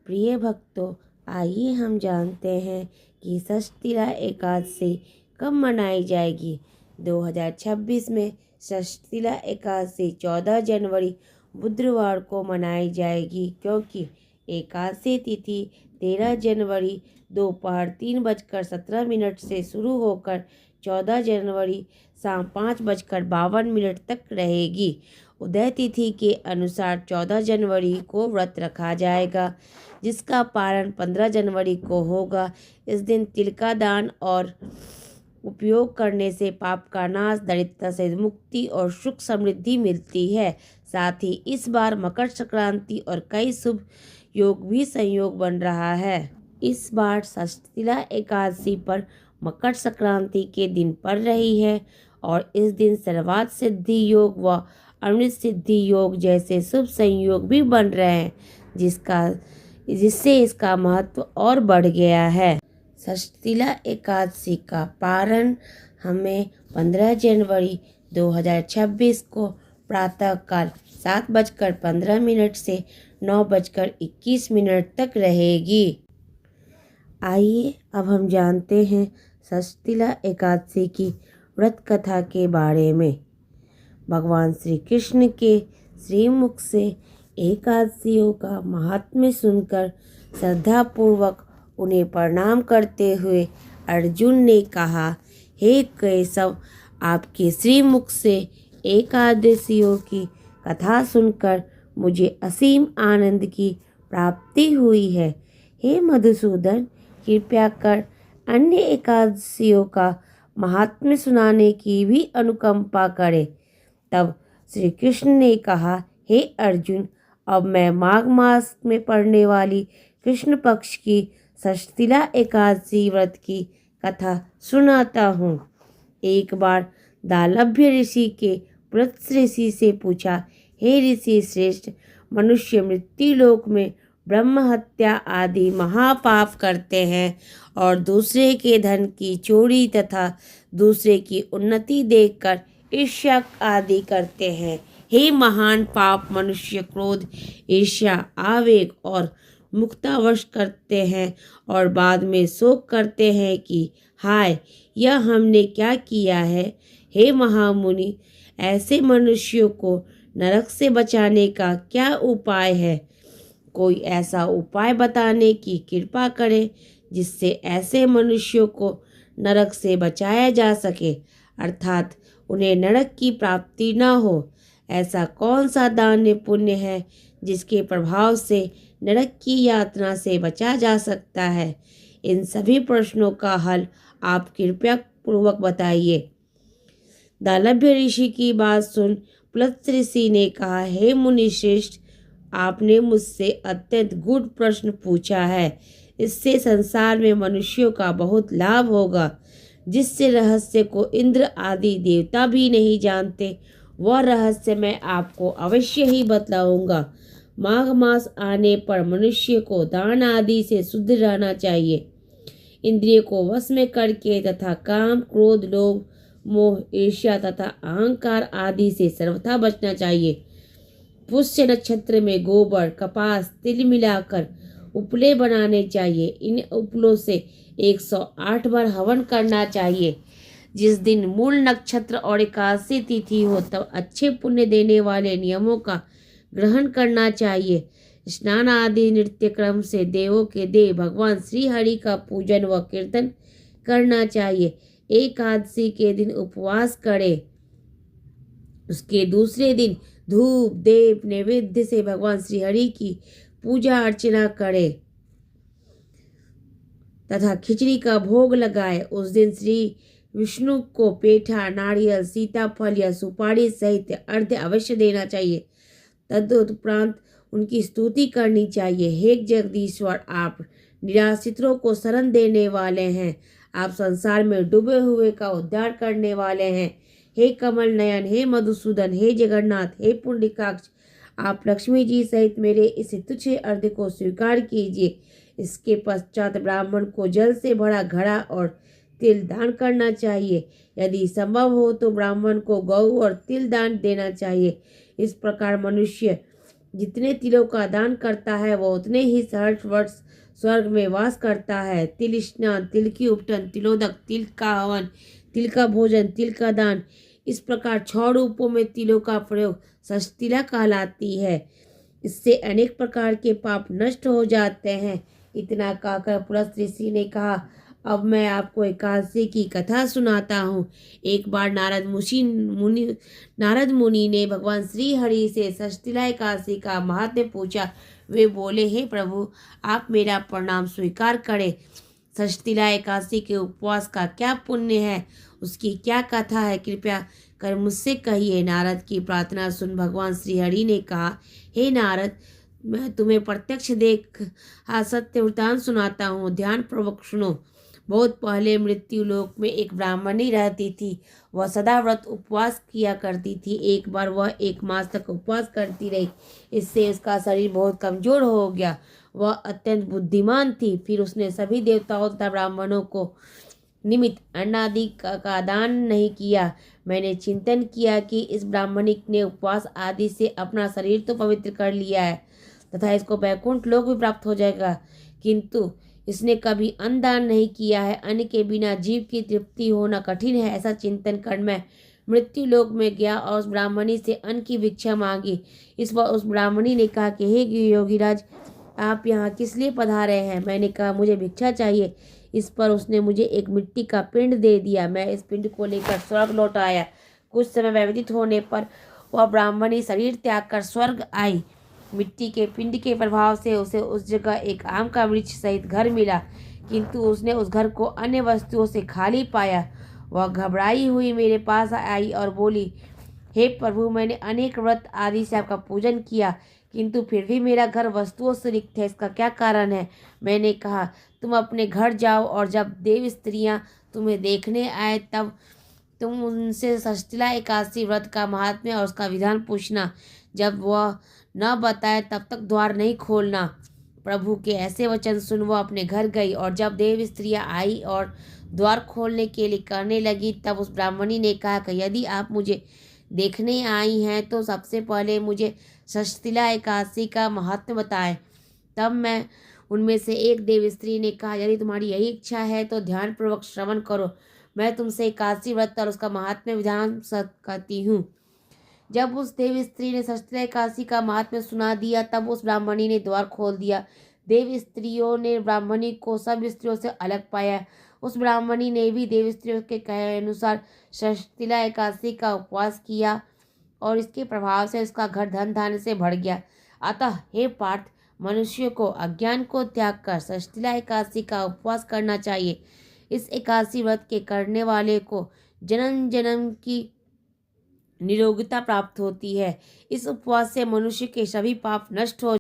प्रिय भक्तों, आइए हम जानते हैं कि षष्ठीला एकादशी कब मनाई जाएगी। 2026 में षष्ठीला एकादशी 14 जनवरी बुधवार को मनाई जाएगी, क्योंकि एकादशी तिथि 13 जनवरी दोपहर 3:17 से शुरू होकर 14 जनवरी शाम 5:52 तक रहेगी। उदय तिथि के अनुसार 14 जनवरी को व्रत रखा जाएगा, जिसका पारण 15 जनवरी को होगा। इस दिन तिल का दान और उपयोग करने से पाप का नाश, दरिद्रता से मुक्ति और सुख समृद्धि मिलती है। साथ ही इस बार मकर संक्रांति और कई शुभ योग भी संयोग बन रहा है। इस बार षष्ठीला एकादशी पर मकर संक्रांति के दिन पड़ रही है और इस दिन सर्वार्थ सिद्धि योग व अमृत सिद्धि योग जैसे शुभ संयोग भी बन रहे हैं, जिससे इसका महत्व और बढ़ गया है। षष्ठीला एकादशी का पारण हमें 15 जनवरी 2026 को प्रातःकाल 7:15 से 9:21 तक रहेगी। आइए अब हम जानते हैं षष्ठीला एकादशी की व्रत कथा के बारे में। भगवान श्री कृष्ण के श्रीमुख से एकादशियों का महात्म्य सुनकर श्रद्धापूर्वक उन्हें प्रणाम करते हुए अर्जुन ने कहा, हे केशव, आपके श्रीमुख से एकादशियों की कथा सुनकर मुझे असीम आनंद की प्राप्ति हुई है। हे मधुसूदन, कृपया कर अन्य एकादशियों का महात्म्य सुनाने की भी अनुकंपा करें। तब श्री कृष्ण ने कहा, हे अर्जुन, अब मैं माघ मास में पड़ने वाली कृष्ण पक्ष की षष्ठीला एकादशी व्रत की कथा सुनाता हूँ। एक बार दालभ्य ऋषि के पुलत्स ऋषि से पूछा, हे ऋषि श्रेष्ठ, मनुष्य मृत्यु लोक में ब्रह्म हत्या आदि महापाप करते हैं और दूसरे के धन की चोरी तथा दूसरे की उन्नति देखकर ईर्ष्या आदि करते हैं। हे महान पाप मनुष्य क्रोध, ईर्ष्या, आवेग और मुक्तावश करते हैं और बाद में शोक करते हैं कि हाय, यह हमने क्या किया है। हे महामुनि, ऐसे मनुष्यों को नरक से बचाने का क्या उपाय है? कोई ऐसा उपाय बताने की कृपा करें जिससे ऐसे मनुष्यों को नरक से बचाया जा सके, अर्थात उन्हें नरक की प्राप्ति न हो। ऐसा कौन सा दान पुण्य है जिसके प्रभाव से नरक की यातना से बचा जा सकता है? इन सभी प्रश्नों का हल आप कृपया पूर्वक बताइए। दालभ्य ऋषि की बात सुन पुलत्स ऋषि ने कहा, हे मुनि श्रेष्ठ, आपने मुझसे अत्यंत गूढ़ प्रश्न पूछा है। इससे संसार में मनुष्यों का बहुत लाभ होगा। जिससे रहस्य को इंद्र आदि देवता भी नहीं जानते, वह रहस्य मैं आपको अवश्य ही बतलाऊंगा। माघ मास आने पर मनुष्य को दान आदि से शुद्ध रहना चाहिए। इंद्रिय को वश में करके तथा काम, क्रोध, लोभ, मोह, ईर्ष्या तथा अहंकार आदि से सर्वथा बचना चाहिए। पुष्य नक्षत्र में गोबर, कपास, तिल मिलाकर उपले बनाने चाहिए। इन उपलों से 108 बार हवन करना चाहिए। जिस दिन मूल नक्षत्र और एकादशी तिथि हो, तब अच्छे पुण्य देने वाले नियमों का ग्रहण करना चाहिए। स्नान आदि नृत्य क्रम से देवों के देव भगवान श्री हरि का पूजन व कीर्तन करना चाहिए। एकादशी के दिन उपवास करें। उसके दूसरे दिन धूप, देव, नैवेद्य से भगवान श्री हरि की पूजा अर्चना करें तथा खिचड़ी का भोग लगाए। उस दिन श्री विष्णु को पेठा, नारियल, सीताफल या सुपारी सहित अर्घ्य अवश्य देना चाहिए। तदुपरांत उनकी स्तुति करनी चाहिए। हे जगदीश्वर, आप निराश्रितों को शरण देने वाले हैं। आप संसार में डूबे हुए का उद्धार करने वाले हैं। हे कमल नयन, हे मधुसूदन, हे जगन्नाथ, हे पुंडरीकाक्ष, आप लक्ष्मी जी सहित मेरे इस तुच्छ अर्घ्य को स्वीकार कीजिए। इसके पश्चात ब्राह्मण को जल से भरा घड़ा और तिल दान करना चाहिए। यदि संभव हो तो ब्राह्मण को गौ और तिल दान देना चाहिए। इस प्रकार मनुष्य जितने तिलों का दान करता है वह उतने ही सहस्र वर्ष स्वर्ग में वास करता है। तिल स्नान, तिल की उपटन, तिलोदक, तिल का हवन, तिल का भोजन, तिल का दान, इस प्रकार 6 रूपों में तिलों का प्रयोग षष्ठिला कहलाती है। इससे अनेक प्रकार के पाप नष्ट हो जाते हैं। इतना कहकर पुलस्त ऋषि ने कहा, अब मैं आपको एकादशी की कथा सुनाता हूँ। एक बार नारद मुनि ने भगवान श्री हरि से षष्ठिला एकादशी का महात्म्य पूछा। वे बोले, हे प्रभु, आप मेरा प्रणाम स्वीकार करें। षष्ठिला एकादशी के उपवास का क्या पुण्य है, उसकी क्या कथा है, कृपया कर मुझसे कहिए। नारद की प्रार्थना सुन भगवान श्री हरि ने कहा, हे नारद, मैं तुम्हें प्रत्यक्ष देख सत्य वृतांत सुनाता हूँ, ध्यान पूर्वक सुनो। बहुत पहले मृत्यु लोक में एक ब्राह्मणी रहती थी। वह सदा व्रत उपवास किया करती थी। एक बार वह 1 मास तक उपवास करती रही। इससे उसका शरीर बहुत कमजोर हो गया। वह अत्यंत बुद्धिमान थी। फिर उसने सभी देवताओं तथा ब्राह्मणों को निमित्त अन्न आदि का दान नहीं किया। मैंने चिंतन किया कि इस ब्राह्मणी ने उपवास आदि से अपना शरीर तो पवित्र कर लिया है तथा इसको वैकुंठ लोक भी प्राप्त हो जाएगा, किंतु इसने कभी अन्न दान नहीं किया है। अन्न के बिना जीव की तृप्ति होना कठिन है। ऐसा चिंतन कर मैं मृत्यु लोक में गया और उस ब्राह्मणी से अन्न की भिक्षा मांगी। इस पर उस ब्राह्मणी ने कहा कि हे योगीराज, आप यहाँ किस लिए पधारे हैं? मैंने कहा, मुझे भिक्षा चाहिए। इस पर उसने मुझे एक मिट्टी का पिंड दे दिया। मैं इस पिंड को लेकर स्वर्ग लौट आया। कुछ समय व्यतीत होने पर वह ब्राह्मणी शरीर त्याग कर स्वर्ग आई। मिट्टी के पिंड के प्रभाव से उसे उस जगह एक आम का वृक्ष सहित घर मिला, किंतु उसने उस घर को अन्य वस्तुओं से खाली पाया। वह घबराई हुई मेरे पास आई और बोली, हे प्रभु, मैंने अनेक व्रत आदि से आपका पूजन किया, किंतु फिर भी मेरा घर वस्तुओं से रिक्त है। इसका क्या कारण है? मैंने कहा, तुम अपने घर जाओ और जब देव स्त्रियां तुम्हें देखने आए तब तुम उनसे षष्ठिला एकादशी व्रत का महात्म्य और उसका विधान पूछना। जब वह न बताए तब तक द्वार नहीं खोलना। प्रभु के ऐसे वचन सुन वह अपने घर गई और जब देव स्त्रियां आई और द्वार खोलने के लिए करने लगी तब उस ब्राह्मणी ने कहा कि यदि आप मुझे देखने आई हैं तो सबसे पहले मुझे षष्ठिला एकादशी का महात्म्य बताएं। तब मैं उनमें से एक देव स्त्री ने कहा, यदि तुम्हारी यही इच्छा है तो ध्यानपूर्वक श्रवण करो। मैं तुमसे एकादशी व्रत और उसका महात्म्य विधान कहती हूँ। जब उस देव स्त्री ने षष्ठिला एकादशी का महात्म्य सुना दिया तब उस ब्राह्मणी ने द्वार खोल दिया। देव स्त्रियों ने ब्राह्मणी को सब स्त्रियों से अलग पाया। उस ब्राह्मणी ने भी देव स्त्रियों के कहे अनुसार षष्ठिला एकादशी का उपवास किया और इसके प्रभाव से उसका घर धन धान्य से भर गया। अतः हे पार्थ, मनुष्य को अज्ञान को त्याग कर षष्ठिला एकादशी का उपवास करना चाहिए। इस एकादशी व्रत के करने वाले को जन्म जन्म की निरोगता प्राप्त होती है। इस उपवास से मनुष्य के सभी पाप नष्ट हो